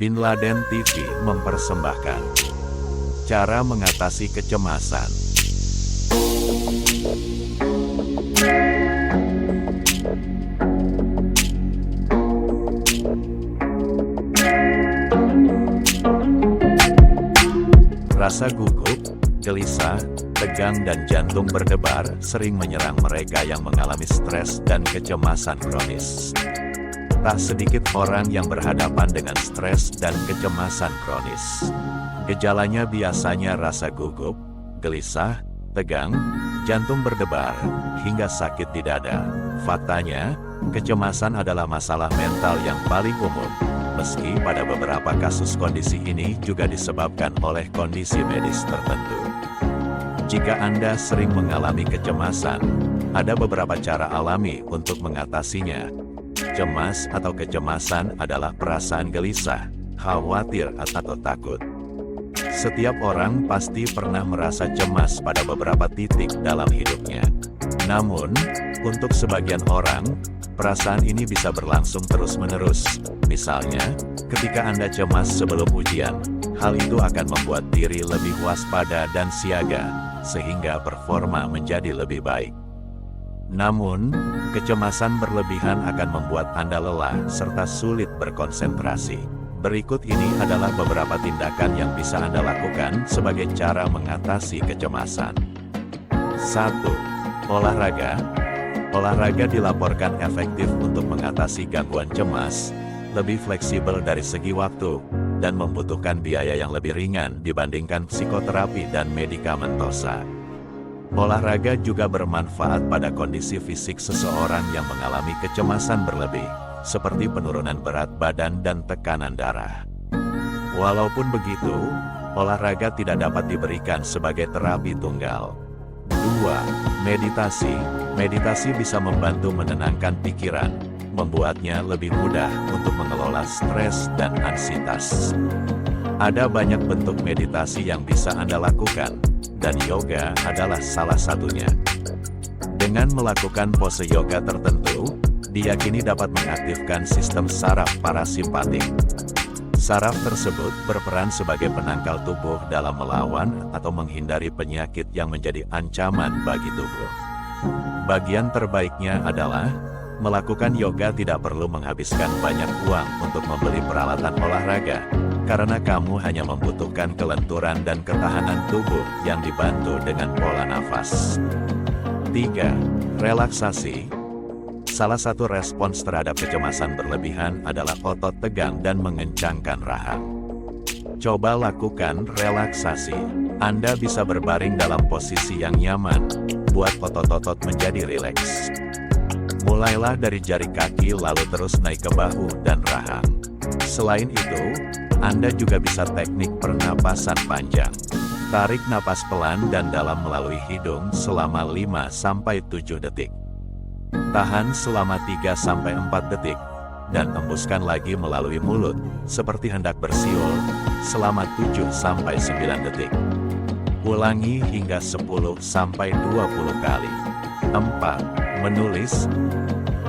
Bin Laden TV mempersembahkan cara mengatasi kecemasan. Rasa gugup, gelisah, tegang dan jantung berdebar sering menyerang mereka yang mengalami stres dan kecemasan kronis. Tak sedikit orang yang berhadapan dengan stres dan kecemasan kronis. Gejalanya biasanya rasa gugup, gelisah, tegang, jantung berdebar, hingga sakit di dada. Faktanya, kecemasan adalah masalah mental yang paling umum, meski pada beberapa kasus kondisi ini juga disebabkan oleh kondisi medis tertentu. Jika Anda sering mengalami kecemasan, ada beberapa cara alami untuk mengatasinya. Cemas atau kecemasan adalah perasaan gelisah, khawatir atau takut. Setiap orang pasti pernah merasa cemas pada beberapa titik dalam hidupnya. Namun, untuk sebagian orang, perasaan ini bisa berlangsung terus-menerus. Misalnya, ketika Anda cemas sebelum ujian, hal itu akan membuat diri lebih waspada dan siaga, sehingga performa menjadi lebih baik. Namun, kecemasan berlebihan akan membuat Anda lelah serta sulit berkonsentrasi. Berikut ini adalah beberapa tindakan yang bisa Anda lakukan sebagai cara mengatasi kecemasan. 1. Olahraga. Olahraga dilaporkan efektif untuk mengatasi gangguan cemas, lebih fleksibel dari segi waktu, dan membutuhkan biaya yang lebih ringan dibandingkan psikoterapi dan medikamentosa. Olahraga juga bermanfaat pada kondisi fisik seseorang yang mengalami kecemasan berlebih, seperti penurunan berat badan dan tekanan darah. Walaupun begitu, olahraga tidak dapat diberikan sebagai terapi tunggal. 2. Meditasi. Meditasi bisa membantu menenangkan pikiran, membuatnya lebih mudah untuk mengelola stres dan anxietas. Ada banyak bentuk meditasi yang bisa Anda lakukan, dan yoga adalah salah satunya. Dengan melakukan pose yoga tertentu, diyakini dapat mengaktifkan sistem saraf parasimpatik. Saraf tersebut berperan sebagai penangkal tubuh dalam melawan atau menghindari penyakit yang menjadi ancaman bagi tubuh. Bagian terbaiknya adalah, melakukan yoga tidak perlu menghabiskan banyak uang untuk membeli peralatan olahraga, karena kamu hanya membutuhkan kelenturan dan ketahanan tubuh yang dibantu dengan pola nafas. 3. Relaksasi. Salah satu respons terhadap kecemasan berlebihan adalah otot tegang dan mengencangkan rahang. Coba lakukan relaksasi. Anda bisa berbaring dalam posisi yang nyaman, buat otot-otot menjadi rileks. Mulailah dari jari kaki lalu terus naik ke bahu dan rahang. Selain itu, Anda juga bisa teknik pernapasan panjang. Tarik napas pelan dan dalam melalui hidung selama 5-7 detik. Tahan selama 3-4 detik, dan hembuskan lagi melalui mulut, seperti hendak bersiul, selama 7-9 detik. Ulangi hingga 10-20 kali. 4. Menulis.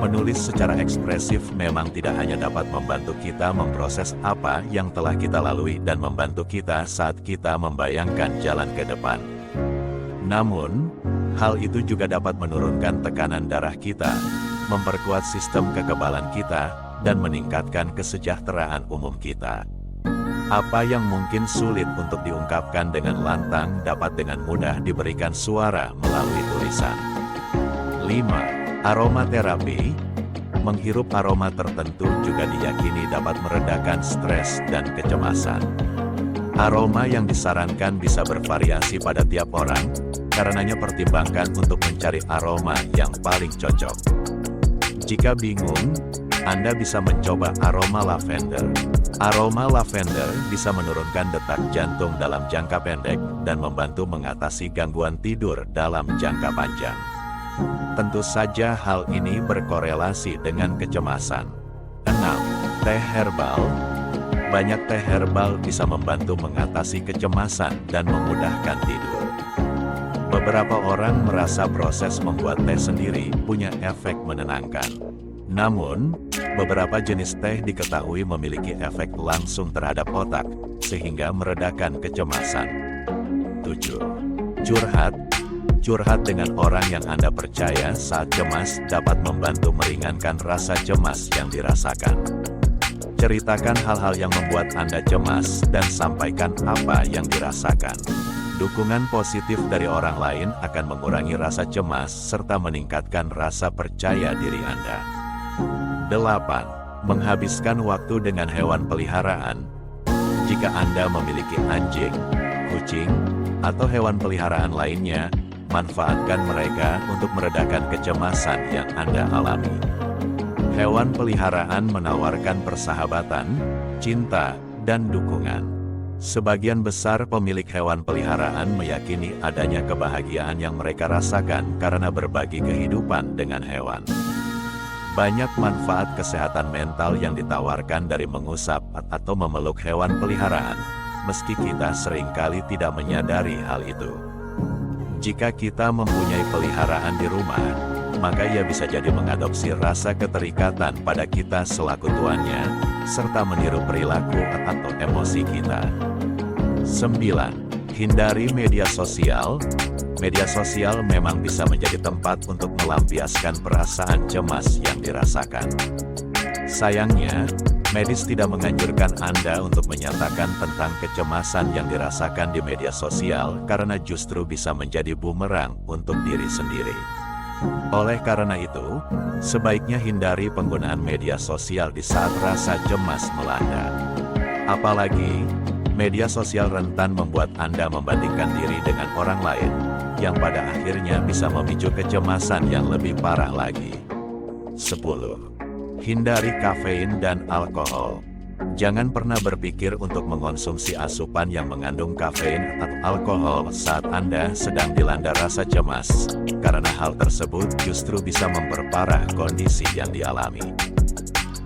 Menulis secara ekspresif memang tidak hanya dapat membantu kita memproses apa yang telah kita lalui dan membantu kita saat kita membayangkan jalan ke depan. Namun, hal itu juga dapat menurunkan tekanan darah kita, memperkuat sistem kekebalan kita, dan meningkatkan kesejahteraan umum kita. Apa yang mungkin sulit untuk diungkapkan dengan lantang dapat dengan mudah diberikan suara melalui tulisan. 5. Aromaterapi. Menghirup aroma tertentu juga diyakini dapat meredakan stres dan kecemasan. Aroma yang disarankan bisa bervariasi pada tiap orang, karenanya pertimbangkan untuk mencari aroma yang paling cocok. Jika bingung, Anda bisa mencoba aroma lavender. Aroma lavender bisa menurunkan detak jantung dalam jangka pendek dan membantu mengatasi gangguan tidur dalam jangka panjang. Tentu saja hal ini berkorelasi dengan kecemasan. 6. Teh herbal. Banyak teh herbal bisa membantu mengatasi kecemasan dan memudahkan tidur. Beberapa orang merasa proses membuat teh sendiri punya efek menenangkan. Namun, beberapa jenis teh diketahui memiliki efek langsung terhadap otak, sehingga meredakan kecemasan. 7. Curhat. Curhat dengan orang yang Anda percaya saat cemas dapat membantu meringankan rasa cemas yang dirasakan. Ceritakan hal-hal yang membuat Anda cemas dan sampaikan apa yang dirasakan. Dukungan positif dari orang lain akan mengurangi rasa cemas serta meningkatkan rasa percaya diri Anda. 8. Menghabiskan waktu dengan hewan peliharaan. Jika Anda memiliki anjing, kucing, atau hewan peliharaan lainnya, manfaatkan mereka untuk meredakan kecemasan yang Anda alami. Hewan peliharaan menawarkan persahabatan, cinta, dan dukungan. Sebagian besar pemilik hewan peliharaan meyakini adanya kebahagiaan yang mereka rasakan karena berbagi kehidupan dengan hewan. Banyak manfaat kesehatan mental yang ditawarkan dari mengusap atau memeluk hewan peliharaan, meski kita seringkali tidak menyadari hal itu. Jika kita mempunyai peliharaan di rumah, maka ia bisa jadi mengadopsi rasa keterikatan pada kita selaku tuannya, serta meniru perilaku atau emosi kita. 9. Hindari media sosial. Media sosial memang bisa menjadi tempat untuk melampiaskan perasaan cemas yang dirasakan. Sayangnya, medis tidak menganjurkan Anda untuk menyatakan tentang kecemasan yang dirasakan di media sosial karena justru bisa menjadi bumerang untuk diri sendiri. Oleh karena itu, sebaiknya hindari penggunaan media sosial di saat rasa cemas melanda. Apalagi, media sosial rentan membuat Anda membandingkan diri dengan orang lain, yang pada akhirnya bisa memicu kecemasan yang lebih parah lagi. 10. Hindari kafein dan alkohol. Jangan pernah berpikir untuk mengonsumsi asupan yang mengandung kafein atau alkohol saat Anda sedang dilanda rasa cemas, karena hal tersebut justru bisa memperparah kondisi yang dialami.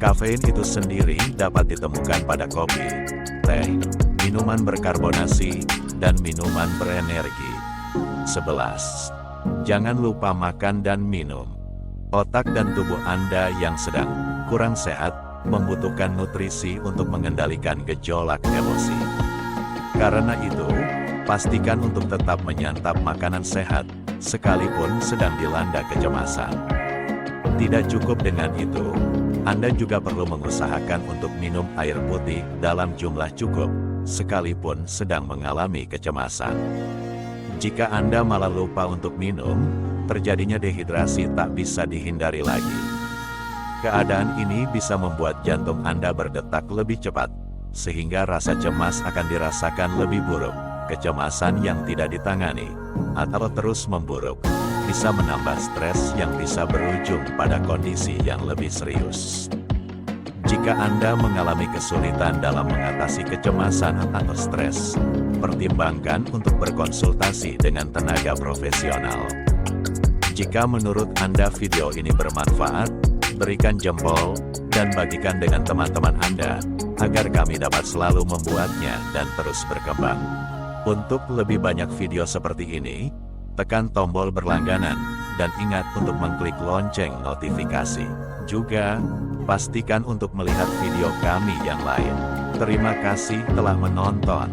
Kafein itu sendiri dapat ditemukan pada kopi, teh, minuman berkarbonasi, dan minuman berenergi. 11. Jangan lupa makan dan minum. Otak dan tubuh Anda yang sedang kurang sehat membutuhkan nutrisi untuk mengendalikan gejolak emosi. Karena itu, pastikan untuk tetap menyantap makanan sehat, sekalipun sedang dilanda kecemasan. Tidak cukup dengan itu, Anda juga perlu mengusahakan untuk minum air putih dalam jumlah cukup, sekalipun sedang mengalami kecemasan. Jika Anda malah lupa untuk minum, terjadinya dehidrasi tak bisa dihindari lagi. Keadaan ini bisa membuat jantung Anda berdetak lebih cepat, sehingga rasa cemas akan dirasakan lebih buruk. Kecemasan yang tidak ditangani, atau terus memburuk, bisa menambah stres yang bisa berujung pada kondisi yang lebih serius. Jika Anda mengalami kesulitan dalam mengatasi kecemasan atau stres, pertimbangkan untuk berkonsultasi dengan tenaga profesional. Jika menurut Anda video ini bermanfaat, berikan jempol, dan bagikan dengan teman-teman Anda, agar kami dapat selalu membuatnya dan terus berkembang. Untuk lebih banyak video seperti ini, tekan tombol berlangganan, dan ingat untuk mengklik lonceng notifikasi. Juga, pastikan untuk melihat video kami yang lain. Terima kasih telah menonton.